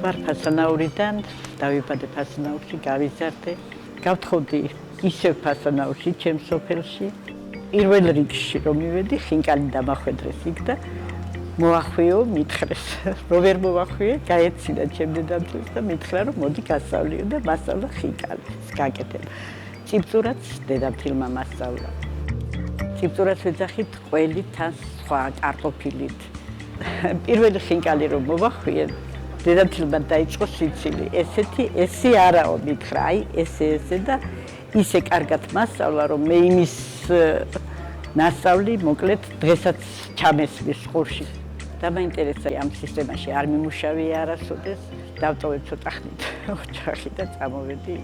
ვარ ფასანაურიდან, დავიბადე ფასანაურში, გავიზარდე. გავთხოვდი ისევ ფასანაურში, ჩემს სოფელში. პირველ რიგში რომ მივედი, ხინკალი დამახვედრეს იქ და მოახვიო, მითხრეს. რო ვერ მოვახვიე, გაეცინა ჩემ დედამთილს და მითხრა რომ მოდი გასავლიო და მასწავლა ხინკალი. გაკეთებ. წიბწურაც დედამთილმა მასწავლა. წიბწურაც ვეძახით ყველით ან სხვა კარტოფილით. პირველი ხინკალი რომ მოვახვიე, დედამთილმა დაიწყო სიცილი. ესე არაო მითხრა, აი ესე და ისე კარგად მასწავლა რომ მე იმის ნასწავლი მოკლედ დღესაც ჩამესვლის ყურში. და მაინტერესა ამ სისტემაში არ მიმუშავია არასოდეს, დავტოვე ცოტა ხნით ოჯახი და წამოვედი.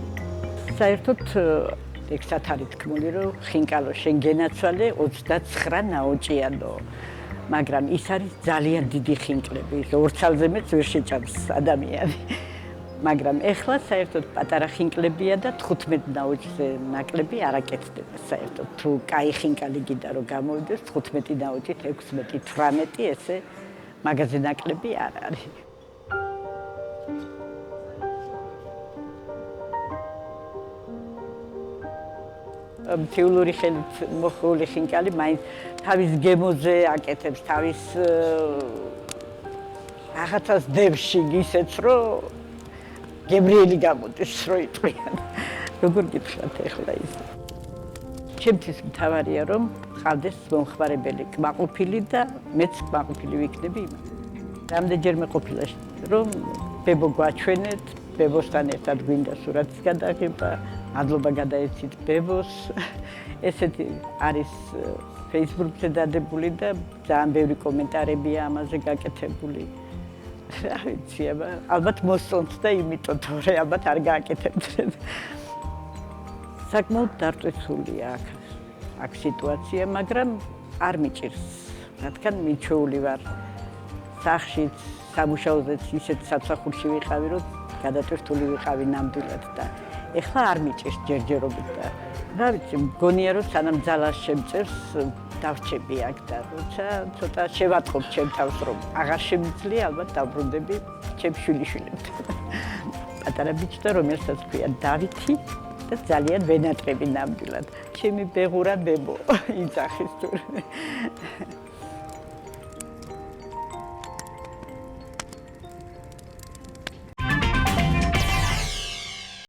საერთოდ ექსად არის თქმული რომ ხინკალო შენ გენაცვალე 29 ნაოჭიანო. მაგრამ ის არის ძალიან დიდი ხინკლები, 2 ცალზე მეც ვერ შეჭამს ადამიანი. მაგრამ ეხლა საერთოდ პატარა ხინკლებია და 15 ნაოჭზე ნაკლები არ აკეთდება საერთოდ. თუ კაი ხინკალი გინდა რომ გამოვიდეს 15 ნაოჭით 16, 18 ესე მაგაზე ნაკლები არ არის. მთიულური ხელით მოხული ხინკალი მაინც თავის გემოზე აკეთებს, თავის რაღაცას დევში ისეც რომ გებრიელი გამოდის რო იტყვიან. როგორ გითხრათ ახლა ის? ჩემთვის მთავარია რომ ყავდეს მომხმარებელი კმაყოფილი და მეც კმაყოფილი ვიქნები იმას. რამდენჯერმე ყოფილა რომ ბებო გვაჩვენეთ, ბებოსთან ერთად გვინდა სურათის გადაღება, მადლობა გადაეცით ბებოს. ესეთი არის Facebook-ზე დადებული და ძალიან ბევრი კომენტარებია ამაზე გაკეთებული. რა ვიცი, ალბათ მოსწონთ და იმიტომ თორე ალბათ არ გააკეთებდნენ. საკმაოდ დარწმუნებულია აქ სიტუაცია, მაგრამ არ მიჭირს. რადგან მიჩვეული ვარ სახლშიც, სამუშაოზეც ისეთ სამსახურში ვიყავი, რომ გადატვირთული ვიყავი ნამდვილად და ეხლა არ მიჭირს ჯერჯერობით და რა ვიცი, მგონია რომ სანამ ძალას შემწერს დავრჩები აქ და როცა ცოტა შევატყობ ჩემ თავს რომ აღარ შემიძლია, ალბათ დავბრუნდები ჩემ შვილიშვილებთან. პატარა ბიჭდა რომელსაც ქვია დავითი და ძალიან ვენატრები ნამდვილად. ჩემი ბეღურა ბებო იძახის თურმე.